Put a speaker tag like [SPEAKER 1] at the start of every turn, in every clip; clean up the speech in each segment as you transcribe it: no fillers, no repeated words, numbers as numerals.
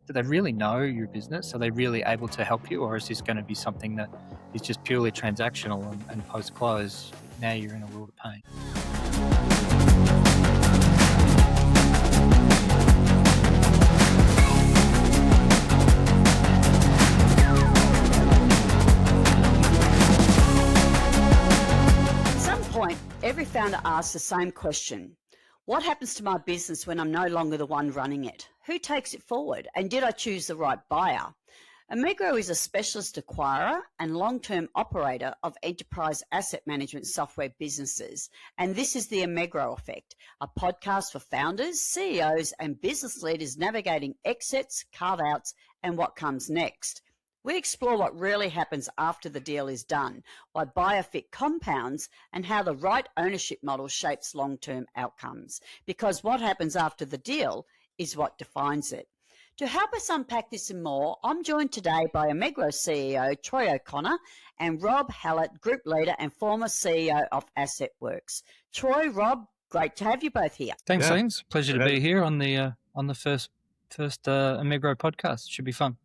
[SPEAKER 1] Do they really know your business? Are they really able to help you? Or is this going to be something that is just purely transactional and post-close, now you're in a world of pain?
[SPEAKER 2] At some point, every founder asks the same question. What happens to my business when I'm no longer the one running it? Who takes it forward? And did I choose the right buyer? Amegro is a specialist acquirer and long-term operator of enterprise asset management software businesses. And this is the Amegro Effect, a podcast for founders, CEOs, and business leaders navigating exits, carve-outs, and what comes next. We explore what really happens after the deal is done, why buyer fit compounds, and how the right ownership model shapes long-term outcomes. Because what happens after the deal is what defines it. To help us unpack this and more, I'm joined today by Amegro CEO Troy O'Connor and Rob Hallett, Group Leader and former CEO of AssetWorks. Troy, Rob, great to have you both here.
[SPEAKER 1] Thanks, James. Pleasure to be here on the first Amegro podcast. Should be fun.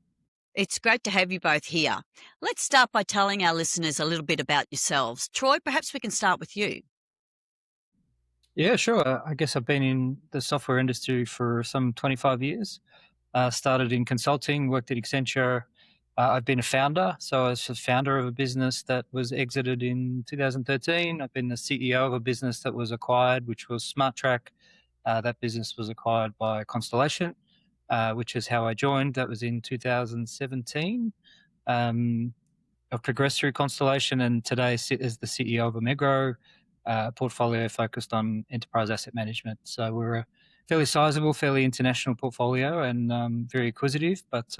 [SPEAKER 2] It's great to have you both here. Let's start by telling our listeners a little bit about yourselves. Troy, perhaps we can start with you.
[SPEAKER 1] Yeah, sure. I guess I've been in the software industry for some 25 years. Started in consulting, worked at Accenture. I've been a founder. So I was a founder of a business that was exited in 2013. I've been the CEO of a business that was acquired, which was SmartTrack. That business was acquired by Constellation, which is how I joined. That was in 2017. I've progressed through Constellation and today sit as the CEO of Amegro, portfolio focused on enterprise asset management. So we're a fairly sizable, fairly international portfolio and very acquisitive, but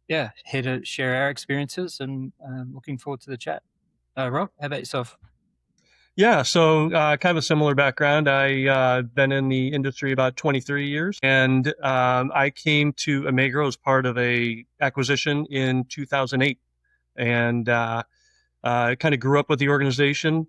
[SPEAKER 1] here to share our experiences and looking forward to the chat. Rob, how about yourself?
[SPEAKER 3] Yeah, so kind of a similar background. I've been in the industry about 23 years, and I came to Amegro as part of a acquisition in 2008, and I kind of grew up with the organization.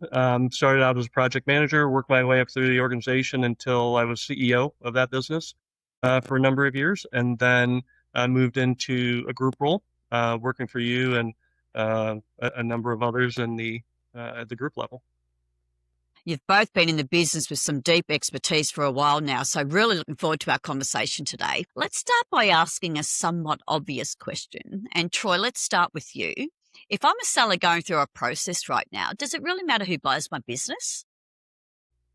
[SPEAKER 3] Started out as a project manager, worked my way up through the organization until I was CEO of that business for a number of years, and then moved into a group role, working for you and a number of others in at the group level.
[SPEAKER 2] You've both been in the business with some deep expertise for a while now, so really looking forward to our conversation today. Let's start by asking a somewhat obvious question. And Troy, let's start with you. If I'm a seller going through a process right now, does it really matter who buys my business?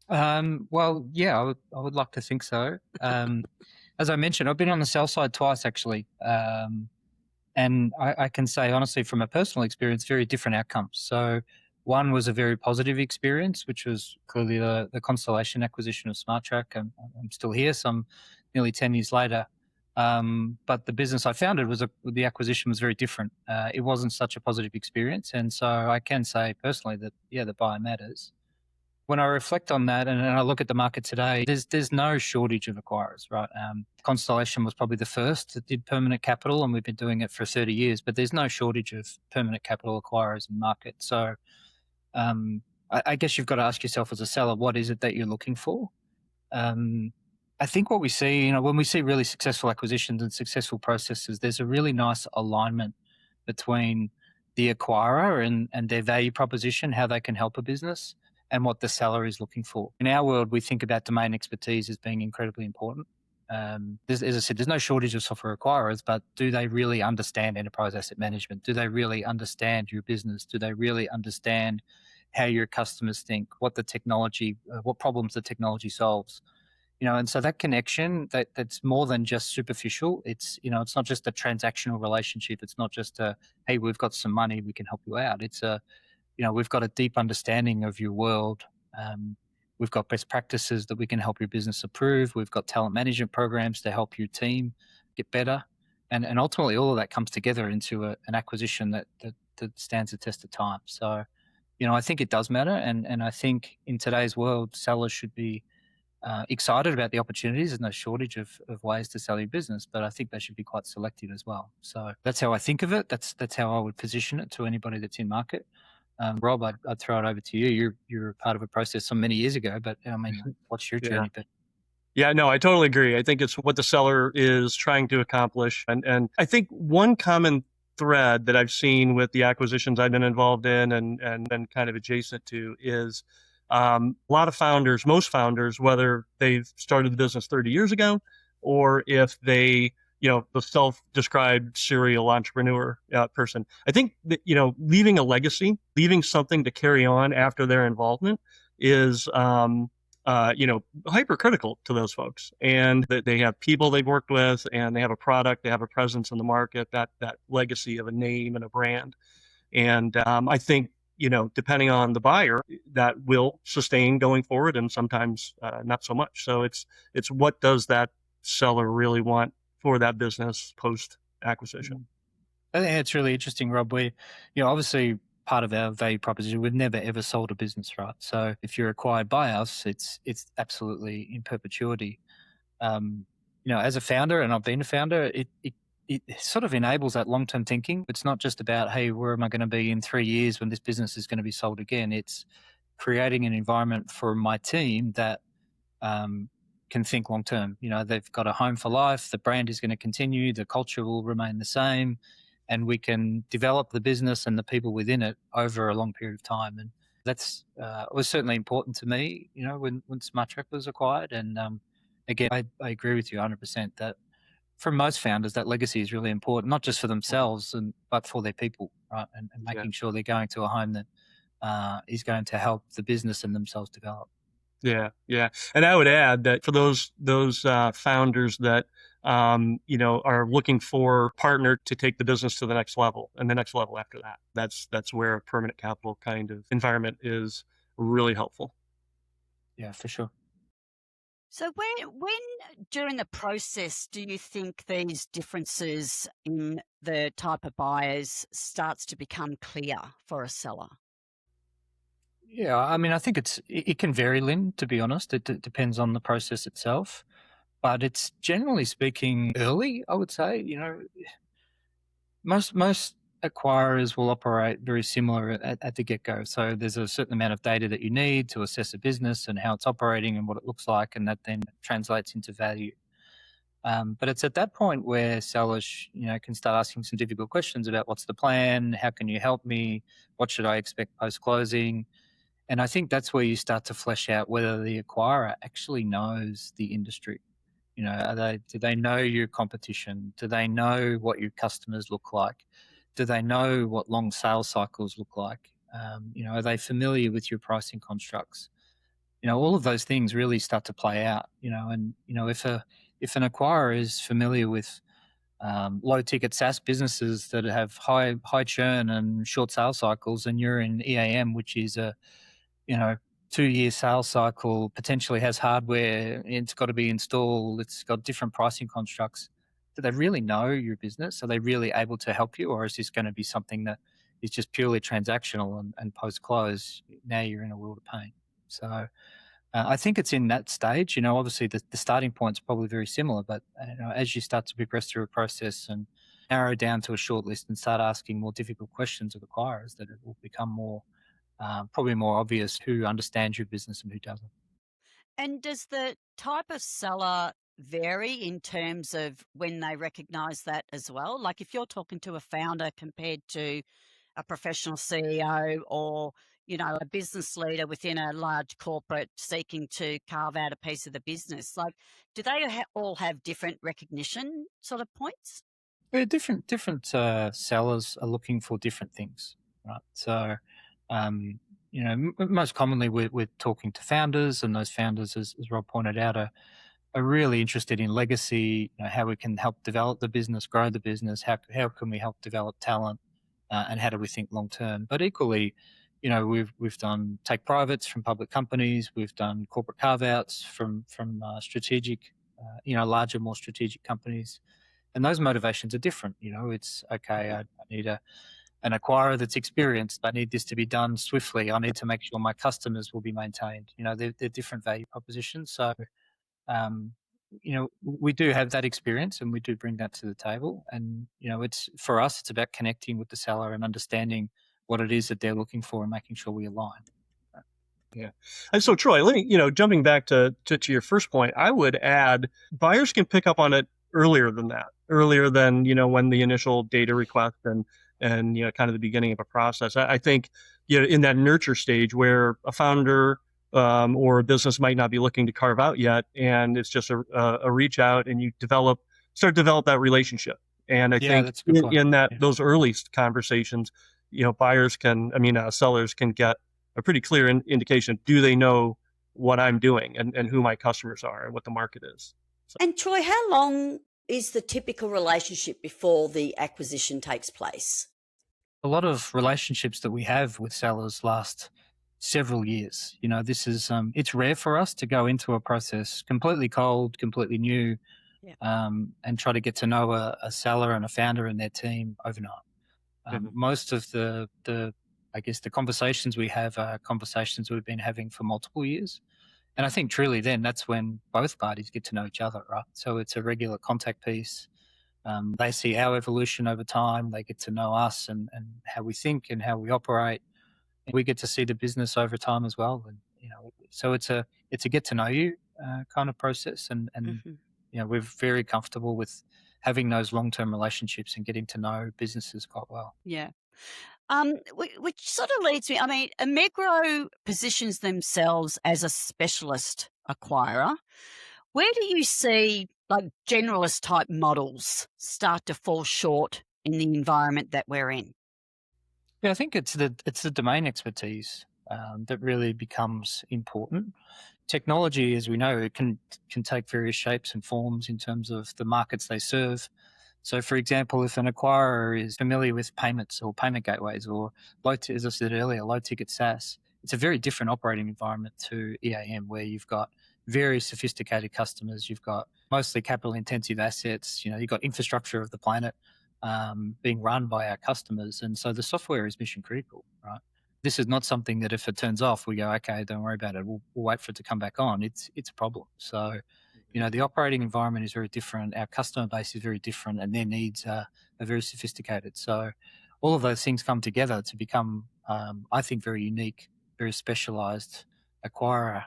[SPEAKER 1] Well, yeah, I would like to think so. As I mentioned, I've been on the sell side twice actually. And I can say honestly from a personal experience, very different outcomes. So one was a very positive experience, which was clearly the Constellation acquisition of SmartTrack. I'm still here some nearly 10 years later. But the business I founded the acquisition was very different. It wasn't such a positive experience. And so I can say personally that, yeah, the buyer matters. When I reflect on that and I look at the market today, there's no shortage of acquirers, right? Constellation was probably the first that did permanent capital, and we've been doing it for 30 years, but there's no shortage of permanent capital acquirers in the market. So I guess you've got to ask yourself as a seller, what is it that you're looking for? I think what we see, when we see really successful acquisitions and successful processes, there's a really nice alignment between the acquirer and their value proposition, how they can help a business, and what the seller is looking for. In our world, we think about domain expertise as being incredibly important. As I said, there's no shortage of software acquirers, but do they really understand enterprise asset management? Do they really understand your business? Do they really understand how your customers think, what problems the technology solves? And so that connection that's more than just superficial. It's not just a transactional relationship. It's not just hey, we've got some money, we can help you out. It's we've got a deep understanding of your world. We've got best practices that we can help your business improve. We've got talent management programs to help your team get better. And ultimately all of that comes together into an acquisition that stands the test of time. So, I think it does matter. And I think in today's world, sellers should be excited about the opportunities. There's no shortage of ways to sell your business, but I think they should be quite selective as well. So that's how I think of it. That's how I would position it to anybody that's in market. Rob, I'd throw it over to you. You're part of a process some many years ago, but I mean, what's your journey been?
[SPEAKER 3] Yeah, no, I totally agree. I think it's what the seller is trying to accomplish. And I think one common thread that I've seen with the acquisitions I've been involved in and been kind of adjacent to is a lot of founders, most founders, whether they've started the business 30 years ago or if they, the self-described serial entrepreneur person, I think that, leaving a legacy, leaving something to carry on after their involvement is, hypercritical to those folks, and that they have people they've worked with, and they have a product, they have a presence in the market, that legacy of a name and a brand. And I think depending on the buyer, that will sustain going forward, and sometimes not so much. So it's what does that seller really want for that business post acquisition?
[SPEAKER 1] I think it's really interesting, Rob. Obviously part of our value proposition, we've never ever sold a business, right? So if you're acquired by us, it's absolutely in perpetuity. As a founder, and I've been a founder, it sort of enables that long-term thinking. It's not just about, hey, where am I going to be in 3 years when this business is going to be sold again? It's creating an environment for my team that can think long-term. They've got a home for life. The brand is going to continue. The culture will remain the same. And we can develop the business and the people within it over a long period of time. And that's was certainly important to me, when Smarttrack was acquired. And again, I agree with you 100% that for most founders, that legacy is really important, not just for themselves, but for their people, right? And making sure they're going to a home that is going to help the business and themselves develop.
[SPEAKER 3] Yeah, yeah. And I would add that for those founders that are looking for a partner to take the business to the next level and the next level after that, that's where a permanent capital kind of environment is really helpful.
[SPEAKER 1] Yeah, for sure.
[SPEAKER 2] So when during the process do you think these differences in the type of buyers starts to become clear for a seller?
[SPEAKER 1] Yeah, I mean, I think it can vary, Lynn, to be honest. It depends on the process itself, but it's generally speaking early, I would say. Most acquirers will operate very similar at the get-go. So there's a certain amount of data that you need to assess a business and how it's operating and what it looks like, and that then translates into value. But it's at that point where sellers, can start asking some difficult questions about what's the plan, how can you help me, what should I expect post-closing? And I think that's where you start to flesh out whether the acquirer actually knows the industry. Do they know your competition? Do they know what your customers look like? Do they know what long sales cycles look like? Are they familiar with your pricing constructs? All of those things really start to play out. And if an acquirer is familiar with low ticket SaaS businesses that have high churn and short sales cycles, and you're in EAM, which is a 2-year sales cycle, potentially has hardware, it's got to be installed, it's got different pricing constructs. Do they really know your business? Are they really able to help you? Or is this going to be something that is just purely transactional and post-close? Now you're in a world of pain. So I think it's in that stage. Obviously the starting point's probably very similar, but as you start to progress through a process and narrow down to a short list and start asking more difficult questions of acquirers, that it will become probably more obvious who understands your business and who doesn't.
[SPEAKER 2] And does the type of seller vary in terms of when they recognize that as well? Like if you're talking to a founder compared to a professional CEO or, a business leader within a large corporate seeking to carve out a piece of the business, like do they all have different recognition sort of points?
[SPEAKER 1] Yeah, different sellers are looking for different things, right? So, most commonly we're talking to founders, and those founders, as Rob pointed out, are really interested in legacy, how we can help develop the business, grow the business, how can we help develop talent, and how do we think long term. But equally, we've done take privates from public companies, we've done corporate carve outs from strategic, larger, more strategic companies, and those motivations are different. It's okay. I need an acquirer that's experienced. I need this to be done swiftly. I need to make sure my customers will be maintained. They're different value propositions. So, we do have that experience and we do bring that to the table. And, it's for us, it's about connecting with the seller and understanding what it is that they're looking for and making sure we align.
[SPEAKER 3] Yeah. And so Troy, let me, jumping back to your first point, I would add buyers can pick up on it earlier than that, earlier than, when the initial data request and, kind of the beginning of a process. I think, in that nurture stage where a founder or a business might not be looking to carve out yet, and it's just a reach out and you start to develop that relationship. And I think
[SPEAKER 1] that's a good point.
[SPEAKER 3] in that,
[SPEAKER 1] Yeah.
[SPEAKER 3] those early conversations, sellers can get a pretty clear indication of, do they know what I'm doing and who my customers are and what the market is. So,
[SPEAKER 2] And Troy, how long is the typical relationship before the acquisition takes place?
[SPEAKER 1] A lot of relationships that we have with sellers last several years. This is it's rare for us to go into a process completely cold, completely new,
[SPEAKER 2] Yeah.
[SPEAKER 1] and try to get to know a seller and a founder and their team overnight. Most of the I guess the conversations we have are conversations we've been having for multiple years. And I think truly then that's when both parties get to know each other, right? So it's a regular contact piece. They see our evolution over time. They get to know us and how we think and how we operate. And we get to see the business over time as well. And, so it's a get to know you kind of process. And we're very comfortable with having those long-term relationships and getting to know businesses quite well.
[SPEAKER 2] Yeah. Which sort of leads me, Allegro positions themselves as a specialist acquirer. Where do you see like generalist type models start to fall short in the environment that we're in?
[SPEAKER 1] Yeah, I think it's the domain expertise that really becomes important. Technology, as we know, it can take various shapes and forms in terms of the markets they serve. So, for example, if an acquirer is familiar with payments or payment gateways or as I said earlier, low ticket SaaS, it's a very different operating environment to EAM, where you've got very sophisticated customers, you've got mostly capital intensive assets, you've got infrastructure of the planet being run by our customers. And so the software is mission critical, right? This is not something that if it turns off, we go, okay, don't worry about it. We'll wait for it to come back on. It's a problem. So, the operating environment is very different. Our customer base is very different, and their needs are very sophisticated. So all of those things come together to become, I think, very unique, very specialized acquirer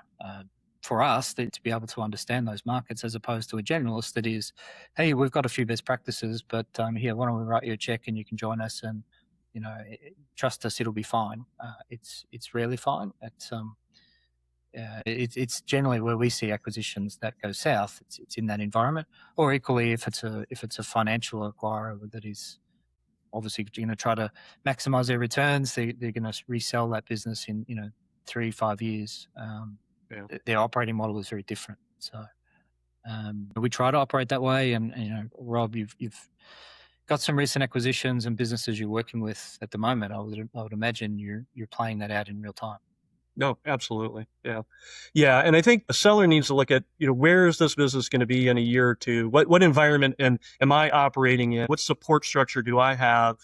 [SPEAKER 1] for us to be able to understand those markets, as opposed to a generalist that is, hey, we've got a few best practices, but here, why don't we write you a check and you can join us and, trust us, it'll be fine. It's rarely fine. It's generally where we see acquisitions that go south. It's in that environment, or equally if it's a financial acquirer that is obviously going to try to maximize their returns, they're going to resell that business in 3-5 years. Their operating model is very different. So we try to operate that way. And Rob, you've got some recent acquisitions and businesses you're working with at the moment. I would imagine you're playing that out in real time.
[SPEAKER 3] No, absolutely. Yeah. And I think a seller needs to look at, where is this business going to be in a year or two? What environment am I operating in? What support structure do I have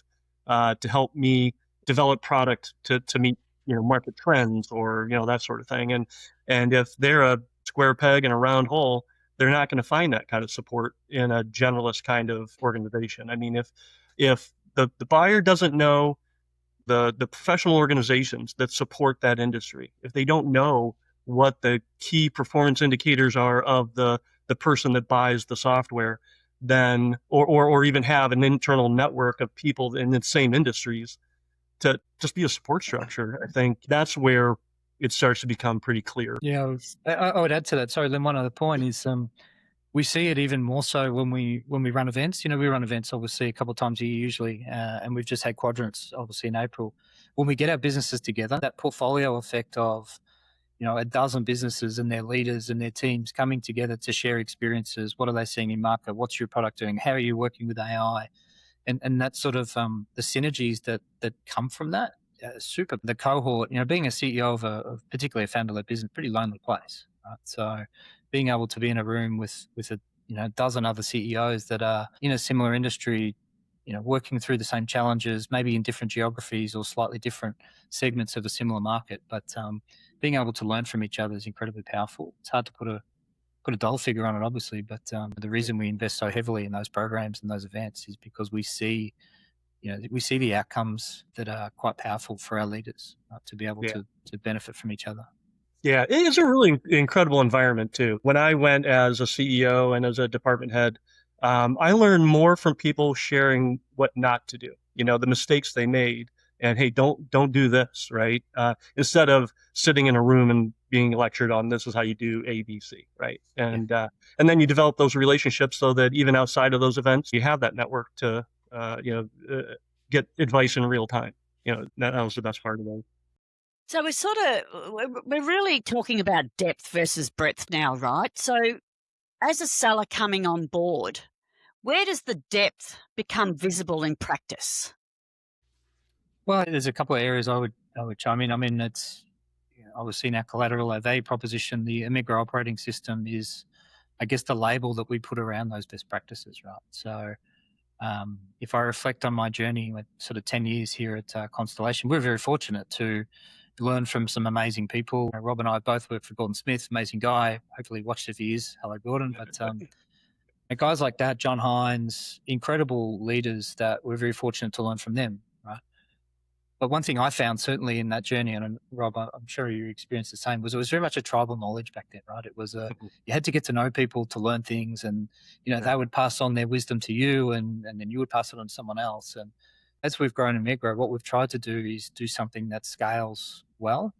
[SPEAKER 3] to help me develop product to meet, market trends or, that sort of thing. And if they're a square peg in a round hole, they're not going to find that kind of support in a generalist kind of organization. I mean, if the buyer doesn't know the professional organizations that support that industry, if they don't know what the key performance indicators are of the person that buys the software, then or even have an internal network of people in the same industries to just be a support structure, I think that's where it starts to become pretty clear.
[SPEAKER 1] Yeah, I would add to that. Sorry, then one other point is we see it even more so when we run events. We run events obviously a couple of times a year usually, and we've just had quadrants obviously in April. When we get our businesses together, that portfolio effect of a dozen businesses and their leaders and their teams coming together to share experiences. What are they seeing in market? What's your product doing? How are you working with AI? And that sort of the synergies that come from that. Super. The cohort, being a CEO of particularly a founder-led business, pretty lonely place, right? So being able to be in a room with a dozen other CEOs that are in a similar industry, working through the same challenges, maybe in different geographies or slightly different segments of a similar market, but being able to learn from each other is incredibly powerful. It's hard to put a dollar figure on it, obviously, but the reason we invest so heavily in those programs and those events is because we see the outcomes that are quite powerful for our leaders to be able to benefit from each other.
[SPEAKER 3] Yeah, it is a really incredible environment too. When I went as a CEO and as a department head, I learned more from people sharing what not to do. The mistakes they made, and hey, don't do this, right? Instead of sitting in a room and being lectured on this is how you do A, B, C, right? And then you develop those relationships so that even outside of those events, you have that network to get advice in real time. That was the best part of it.
[SPEAKER 2] So we're really talking about depth versus breadth now, right? So as a seller coming on board, where does the depth become visible in practice?
[SPEAKER 1] Well, there's a couple of areas I would chime in. I mean, it's obviously in our collateral, our value proposition, the Allegro operating system is, I guess, the label that we put around those best practices, right? So if I reflect on my journey with sort of 10 years here at Constellation, we're very fortunate to learn from some amazing people. Rob and I both worked for Gordon Smith, amazing guy. Hopefully watched it for years. Hello, Gordon. But guys like that, John Hines, incredible leaders that we're very fortunate to learn from them, right? But one thing I found certainly in that journey, and Rob, I'm sure you experienced the same, was it was very much a tribal knowledge back then, right? It was you had to get to know people to learn things, and they would pass on their wisdom to you, and then you would pass it on to someone else. And as we've grown in Allegro, what we've tried to do is do something that scales well.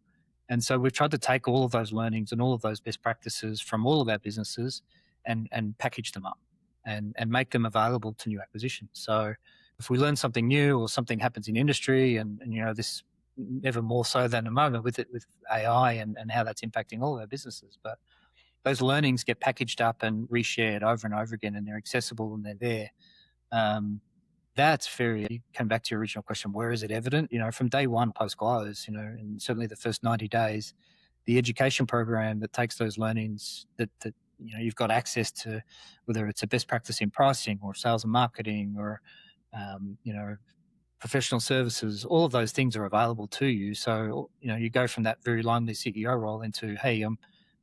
[SPEAKER 1] And so we've tried to take all of those learnings and all of those best practices from all of our businesses and package them up and make them available to new acquisitions. So if we learn something new or something happens in industry and this never more so than a moment with AI and how that's impacting all of our businesses, but those learnings get packaged up and reshared over and over again, and they're accessible and they're there. That's very, come back to your original question, where is it evident? From day one post-close, and certainly the first 90 days, the education program that takes those learnings that you've got access to, whether it's a best practice in pricing or sales and marketing or, professional services, all of those things are available to you. So, you go from that very lonely CEO role into, hey, I'm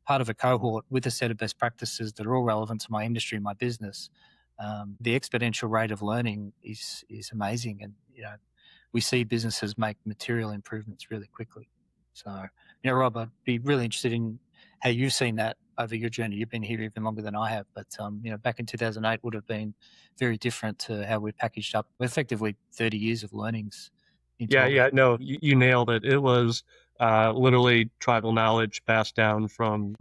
[SPEAKER 1] part of a cohort with a set of best practices that are all relevant to my industry, my business. The exponential rate of learning is amazing, and we see businesses make material improvements really quickly. So, Rob, I'd be really interested in how you've seen that over your journey. You've been here even longer than I have, but back in 2008 would have been very different to how we packaged up effectively 30 years of learnings.
[SPEAKER 3] No, you nailed it. It was literally tribal knowledge passed down from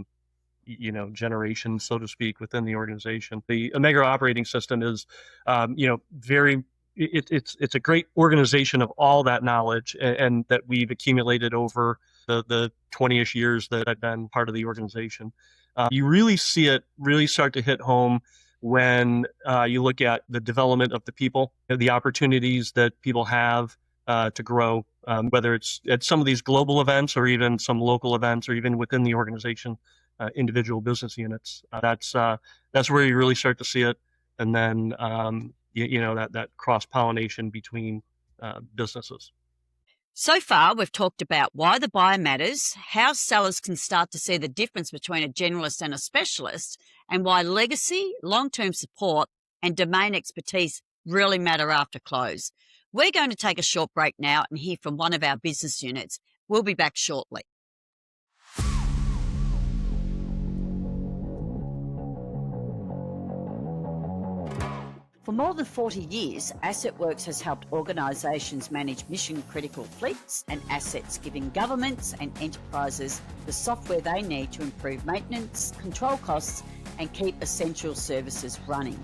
[SPEAKER 3] generations, so to speak, within the organization. The Allegro operating system is, it's a great organization of all that knowledge and that we've accumulated over the 20-ish years that I've been part of the organization. You really see it really start to hit home when you look at the development of the people, the opportunities that people have to grow, whether it's at some of these global events or even some local events or even within the organization. Individual business units. That's where you really start to see it, and then that cross pollination between businesses.
[SPEAKER 2] So far, we've talked about why the buyer matters, how sellers can start to see the difference between a generalist and a specialist, and why legacy, long-term support, and domain expertise really matter after close. We're going to take a short break now and hear from one of our business units. We'll be back shortly. For more than 40 years, AssetWorks has helped organisations manage mission-critical fleets and assets, giving governments and enterprises the software they need to improve maintenance, control costs, and keep essential services running.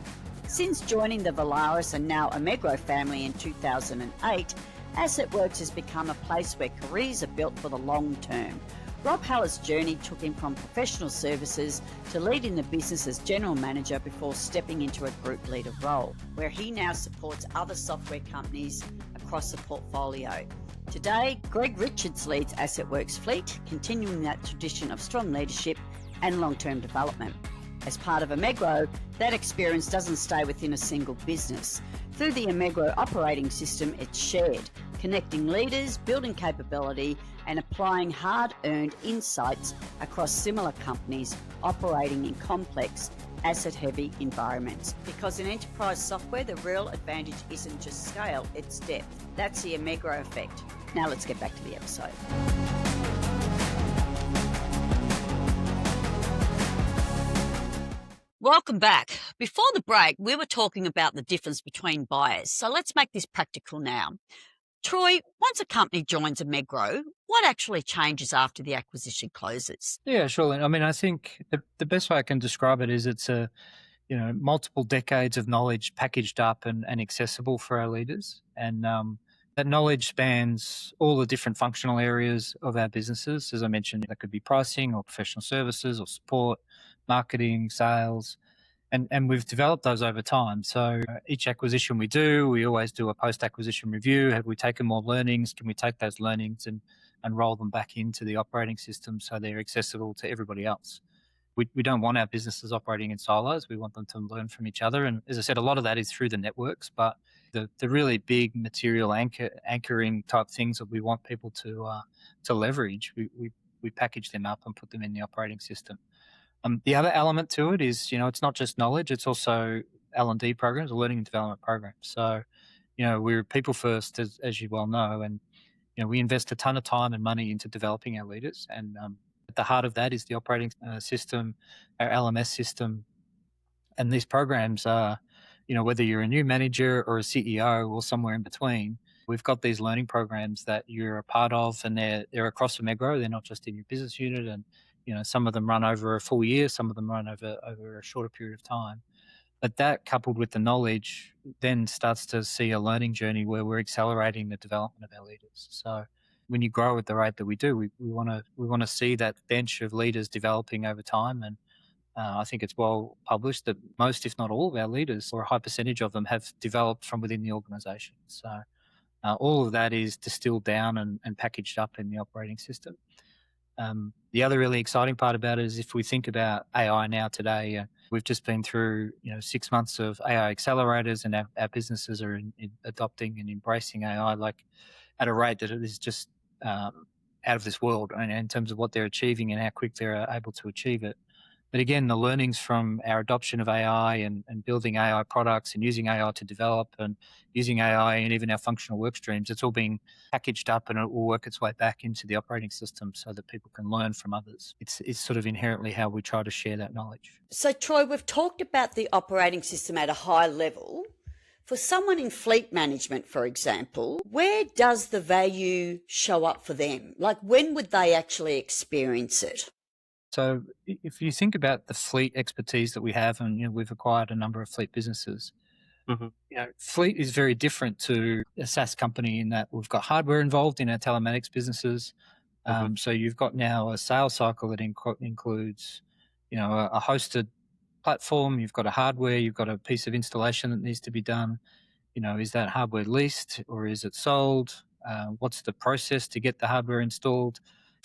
[SPEAKER 2] Since joining the Valaris and now Allegro family in 2008, AssetWorks has become a place where careers are built for the long term. Rob Haller's journey took him from professional services to leading the business as general manager before stepping into a group leader role, where he now supports other software companies across the portfolio. Today, Greg Richards leads AssetWorks Fleet, continuing that tradition of strong leadership and long-term development. As part of Allegro, that experience doesn't stay within a single business. Through the Allegro operating system, it's shared, connecting leaders, building capability, and applying hard-earned insights across similar companies operating in complex, asset-heavy environments. Because in enterprise software, the real advantage isn't just scale, it's depth. That's the Allegro effect. Now let's get back to the episode. Welcome back. Before the break, we were talking about the difference between buyers. So let's make this practical now. Troy, once a company joins Amegro, what actually changes after the acquisition closes?
[SPEAKER 1] Yeah, sure. I mean, I think the best way I can describe it is it's a, multiple decades of knowledge packaged up and accessible for our leaders. And that knowledge spans all the different functional areas of our businesses. As I mentioned, that could be pricing or professional services or support, marketing, sales. And we've developed those over time. So each acquisition we do, we always do a post-acquisition review. Have we taken more learnings? Can we take those learnings and roll them back into the operating system so they're accessible to everybody else? We don't want our businesses operating in silos. We want them to learn from each other. And as I said, a lot of that is through the networks, but the really big material anchoring type things that we want people to leverage, we package them up and put them in the operating system. The other element to it is, it's not just knowledge, it's also L&D programs, learning and development programs. So, we're people first, as you well know, and, we invest a ton of time and money into developing our leaders. And at the heart of that is the operating system, our LMS system. And these programs are, whether you're a new manager or a CEO or somewhere in between, we've got these learning programs that you're a part of, and they're across Amegro. They're not just in your business unit. And some of them run over a full year, some of them run over a shorter period of time. But that, coupled with the knowledge, then starts to see a learning journey where we're accelerating the development of our leaders. So when you grow at the rate that we do, we want to see that bench of leaders developing over time. And I think it's well published that most, if not all, of our leaders, or a high percentage of them, have developed from within the organisation. So all of that is distilled down and packaged up in the operating system. The other really exciting part about it is if we think about AI now today, we've just been through 6 months of AI accelerators, and our businesses are adopting and embracing AI like at a rate that it is just out of this world, and in terms of what they're achieving and how quick they're able to achieve it. But again, the learnings from our adoption of AI and building AI products and using AI to develop and using AI and even our functional work streams, it's all being packaged up and it will work its way back into the operating system so that people can learn from others. It's sort of inherently how we try to share that knowledge.
[SPEAKER 2] So, Troy, we've talked about the operating system at a high level. For someone in fleet management, for example, where does the value show up for them? Like, when would they actually experience it?
[SPEAKER 1] So if you think about the fleet expertise that we have, and we've acquired a number of fleet businesses, fleet is very different to a SaaS company in that we've got hardware involved in our telematics businesses. So you've got now a sales cycle that includes, a hosted platform. You've got a hardware. You've got a piece of installation that needs to be done. Is that hardware leased or is it sold? What's the process to get the hardware installed?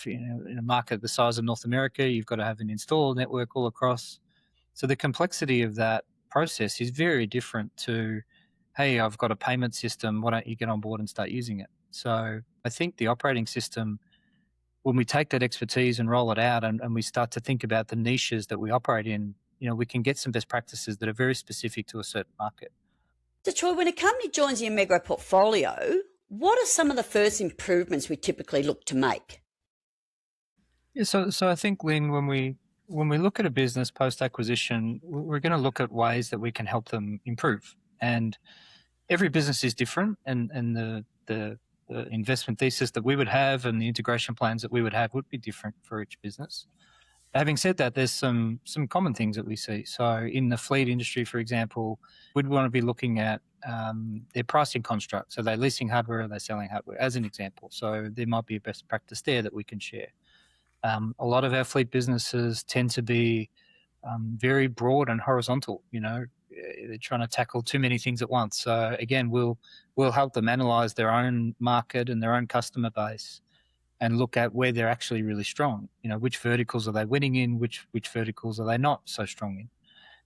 [SPEAKER 1] In a market the size of North America, you've got to have an install network all across. So the complexity of that process is very different to, hey, I've got a payment system, why don't you get on board and start using it? So I think the operating system, when we take that expertise and roll it out and we start to think about the niches that we operate in, we can get some best practices that are very specific to a certain market.
[SPEAKER 2] So Troy, when a company joins the Amegro portfolio, what are some of the first improvements we typically look to make?
[SPEAKER 1] Yeah, so I think, Lynn, when we look at a business post-acquisition, we're going to look at ways that we can help them improve. And every business is different, and the investment thesis that we would have and the integration plans that we would have would be different for each business. Having said that, there's some common things that we see. So in the fleet industry, for example, we'd want to be looking at their pricing construct. So they're leasing hardware, or they're selling hardware, as an example. So there might be a best practice there that we can share. A lot of our fleet businesses tend to be very broad and horizontal. They're trying to tackle too many things at once. So again, we'll help them analyze their own market and their own customer base and look at where they're actually really strong. Which verticals are they winning in? Which verticals are they not so strong in?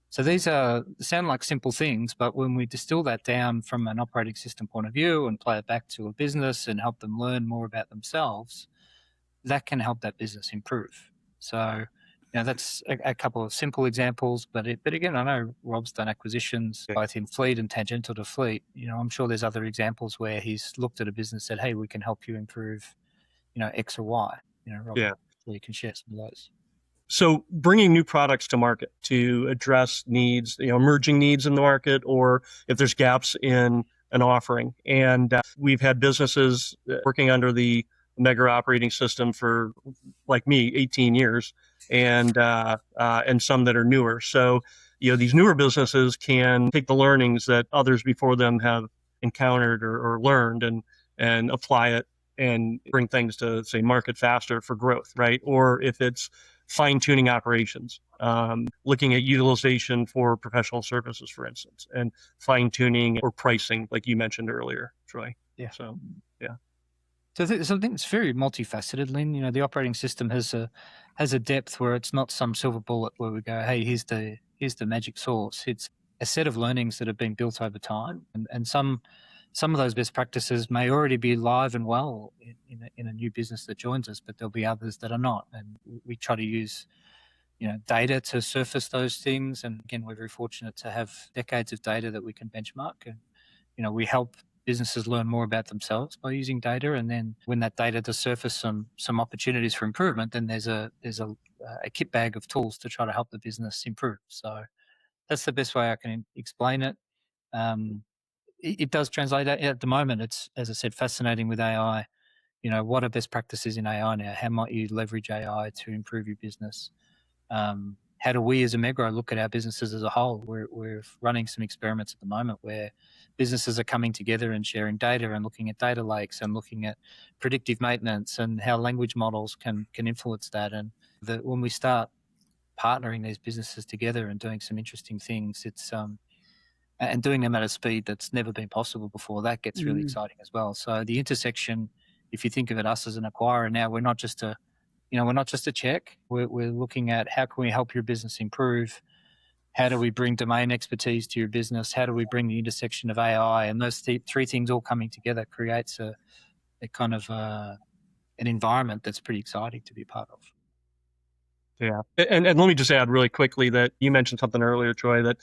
[SPEAKER 1] So these sound like simple things, but when we distill that down from an operating system point of view and play it back to a business and help them learn more about themselves, that can help that business improve. So, that's a couple of simple examples, but again, I know Rob's done acquisitions both in fleet and tangential to fleet. I'm sure there's other examples where he's looked at a business and said, hey, we can help you improve, X or Y. Rob, so you can share some of those.
[SPEAKER 3] So bringing new products to market to address needs, emerging needs in the market, or if there's gaps in an offering. And we've had businesses working under the Megro operating system for, like me, 18 years, and some that are newer. So, these newer businesses can take the learnings that others before them have encountered or learned and apply it and bring things to, say, market faster for growth, right? Or if it's fine-tuning operations, looking at utilization for professional services, for instance, and fine-tuning or pricing, like you mentioned earlier, Troy.
[SPEAKER 1] Yeah.
[SPEAKER 3] So, yeah.
[SPEAKER 1] So I think it's very multifaceted, Lynn. The operating system has a depth where it's not some silver bullet where we go, hey, here's the magic sauce. It's a set of learnings that have been built over time, and some of those best practices may already be live and well in a new business that joins us, but there'll be others that are not. And we try to use data to surface those things. And again, we're very fortunate to have decades of data that we can benchmark, and we help businesses learn more about themselves by using data. And then when that data does surface some opportunities for improvement, then there's a kit bag of tools to try to help the business improve. So that's the best way I can explain it. It does translate. At the moment, it's, as I said, fascinating with AI. What are best practices in AI now? How might you leverage AI to improve your business? How do we as a Megro look at our businesses as a whole? We're running some experiments at the moment where businesses are coming together and sharing data and looking at data lakes and looking at predictive maintenance and how language models can influence that. And when we start partnering these businesses together and doing some interesting things, it's and doing them at a speed that's never been possible before, that gets really exciting as well. So the intersection, if you think of it, us as an acquirer now, we're not just a check. We're looking at how can we help your business improve? How do we bring domain expertise to your business? How do we bring the intersection of AI? And those three things all coming together creates a kind of an environment that's pretty exciting to be a part of.
[SPEAKER 3] Yeah. And let me just add really quickly that you mentioned something earlier, Troy, that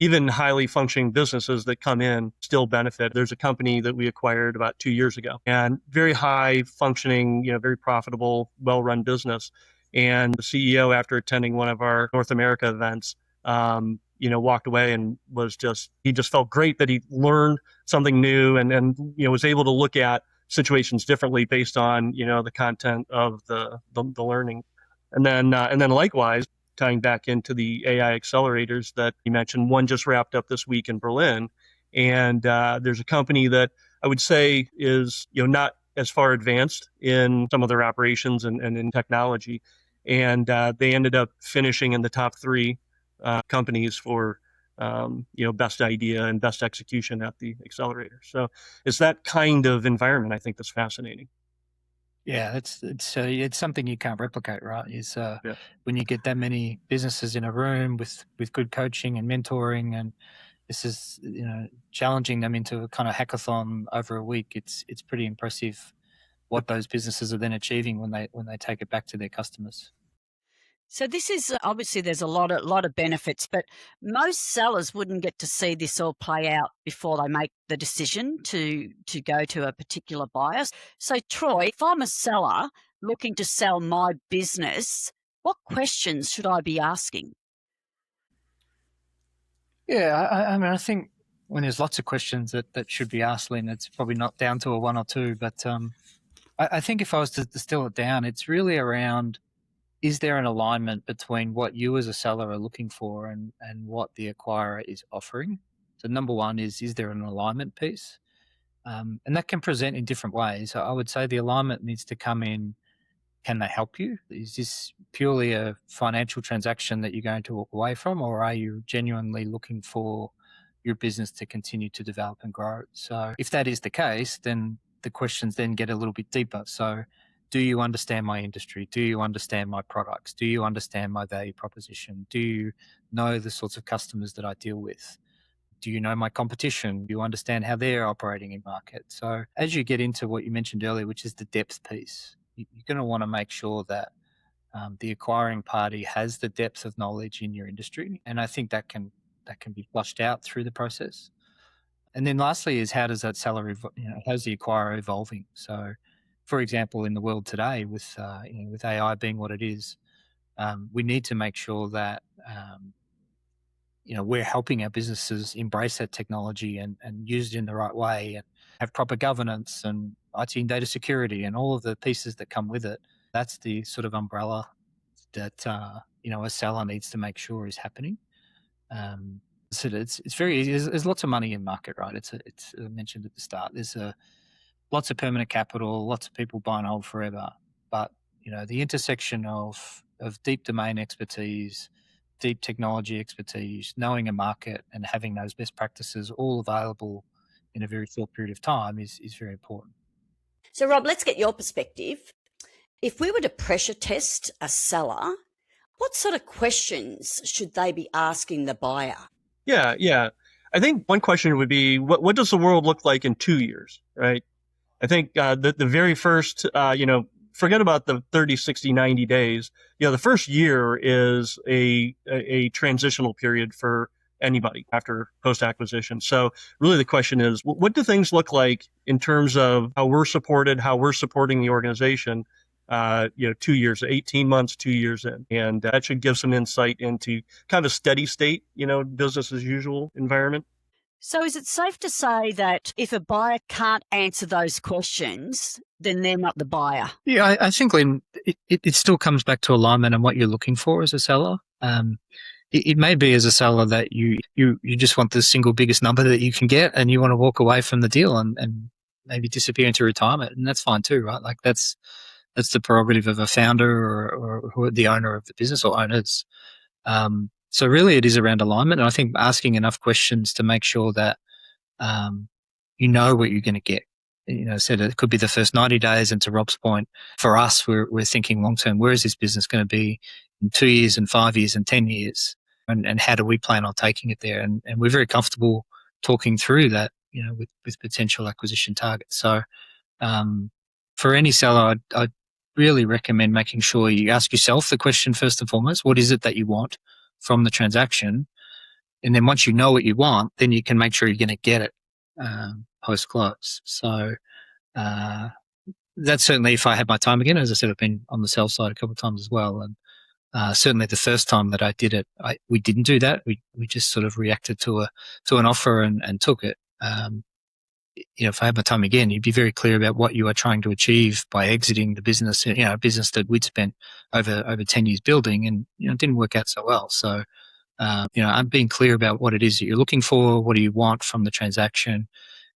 [SPEAKER 3] even highly functioning businesses that come in still benefit. There's a company that we acquired about 2 years ago, and very high functioning, very profitable, well-run business. And the CEO, after attending one of our North America events, walked away and he just felt great that he learned something new and was able to look at situations differently based on, the content of the learning. And then likewise, tying back into the AI accelerators that you mentioned, one just wrapped up this week in Berlin. And there's a company that I would say is, not as far advanced in some of their operations and in technology. And they ended up finishing in the top 3 companies for, best idea and best execution at the accelerator. So it's that kind of environment, I think, that's fascinating.
[SPEAKER 1] Yeah, it's something you can't replicate, right? When you get that many businesses in a room with good coaching and mentoring, and this is challenging them into a kind of hackathon over a week. It's pretty impressive what those businesses are then achieving when they take it back to their customers.
[SPEAKER 2] So this is obviously there's a lot of benefits, but most sellers wouldn't get to see this all play out before they make the decision to go to a particular buyer. So Troy, if I'm a seller looking to sell my business, what questions should I be asking?
[SPEAKER 1] Yeah, I mean, I think when there's lots of questions that should be asked, Lynn, it's probably not down to a one or two, but I think if I was to distill it down, it's really around, is there an alignment between what you as a seller are looking for and what the acquirer is offering? So number one is there an alignment piece? And that can present in different ways. I would say the alignment needs to come in, can they help you? Is this purely a financial transaction that you're going to walk away from, or are you genuinely looking for your business to continue to develop and grow? So if that is the case, then the questions then get a little bit deeper. So do you understand my industry? Do you understand my products? Do you understand my value proposition? Do you know the sorts of customers that I deal with? Do you know my competition? Do you understand how they're operating in market? So as you get into what you mentioned earlier, which is the depth piece, you're going to want to make sure that the acquiring party has the depth of knowledge in your industry. And I think that can be flushed out through the process. And then lastly is, how does that seller, how's the acquirer evolving? So for example, in the world today with AI being what it is, We need to make sure that we're helping our businesses embrace that technology and use it in the right way, and have proper governance and IT and data security and all of the pieces that come with it. That's the sort of umbrella that a seller needs to make sure is happening. So it's very easy. There's lots of money in market, right? It's I mentioned at the start. There's lots of permanent capital, lots of people buy and hold forever. But the intersection of deep domain expertise, deep technology expertise, knowing a market, and having those best practices all available in a very short period of time is very important.
[SPEAKER 2] So, Rob, let's get your perspective. If we were to pressure test a seller, what sort of questions should they be asking the buyer?
[SPEAKER 3] Yeah. I think one question would be, what does the world look like in 2 years, right? I think the very first, forget about the 30, 60, 90 days. The first year is a transitional period for anybody after post-acquisition. So really the question is, what do things look like in terms of how we're supported, how we're supporting the organization, 2 years, 18 months, 2 years in. And that should give some insight into kind of steady state, business as usual environment.
[SPEAKER 2] So is it safe to say that if a buyer can't answer those questions, then they're not the buyer?
[SPEAKER 1] Yeah, I think, Lynn, it still comes back to alignment and what you're looking for as a seller. It may be as a seller that you just want the single biggest number that you can get, and you want to walk away from the deal and maybe disappear into retirement, and that's fine too, right? Like that's the prerogative of a founder or the owner of the business or owners. So really it is around alignment. And I think asking enough questions to make sure that, you know what you're going to get. Said it could be the first 90 days. And to Rob's point, for us, we're thinking long-term, where is this business going to be in 2 years and 5 years and 10 years? And how do we plan on taking it there? And we're very comfortable talking through that, with potential acquisition targets. So, for any seller, I'd really recommend making sure you ask yourself the question first and foremost, what is it that you want from the transaction? And then once you know what you want, then you can make sure you're going to get it post-close. So that's certainly, if I had my time again, as I said, I've been on the sell side a couple of times as well. And certainly the first time that I did it, we didn't do that. We just sort of reacted to an offer and took it. If I had my time again, you'd be very clear about what you are trying to achieve by exiting the business, a business that we'd spent over 10 years building, and, it didn't work out so well. So, I'm being clear about what it is that you're looking for, what do you want from the transaction,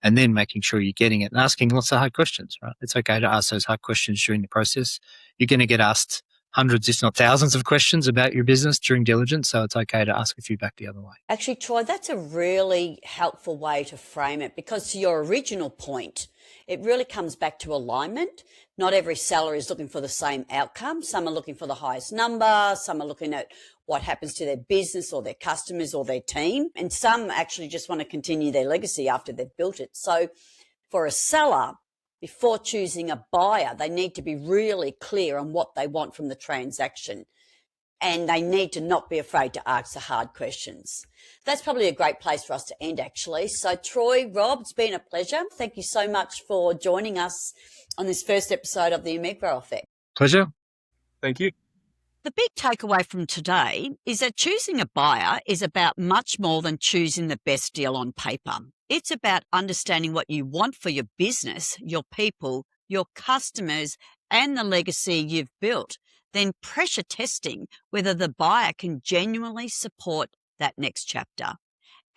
[SPEAKER 1] and then making sure you're getting it and asking lots of hard questions, right? It's okay to ask those hard questions during the process. You're going to get asked hundreds, if not thousands of questions about your business during diligence. So it's okay to ask a few back the other way.
[SPEAKER 2] Actually, Troy, that's a really helpful way to frame it, because to your original point, it really comes back to alignment. Not every seller is looking for the same outcome. Some are looking for the highest number. Some are looking at what happens to their business or their customers or their team. And some actually just want to continue their legacy after they've built it. So for a seller, before choosing a buyer, they need to be really clear on what they want from the transaction. And they need to not be afraid to ask the hard questions. That's probably a great place for us to end, actually. So Troy, Rob, it's been a pleasure. Thank you so much for joining us on this first episode of the Omegro Effect.
[SPEAKER 1] Pleasure.
[SPEAKER 3] Thank you.
[SPEAKER 2] The big takeaway from today is that choosing a buyer is about much more than choosing the best deal on paper. It's about understanding what you want for your business, your people, your customers, and the legacy you've built. Then pressure testing whether the buyer can genuinely support that next chapter.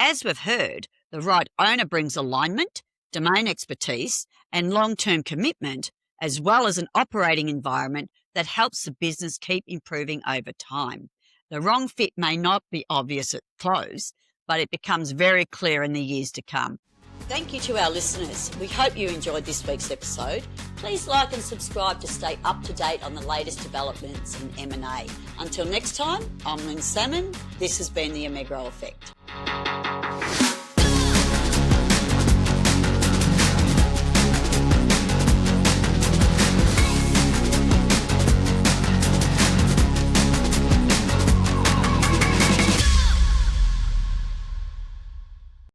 [SPEAKER 2] As we've heard, the right owner brings alignment, domain expertise, and long-term commitment, as well as an operating environment that helps the business keep improving over time. The wrong fit may not be obvious at close, but it becomes very clear in the years to come. Thank you to our listeners. We hope you enjoyed this week's episode. Please like and subscribe to stay up to date on the latest developments in M&A. Until next time, I'm Lynn Salmon. This has been the Omegro Effect.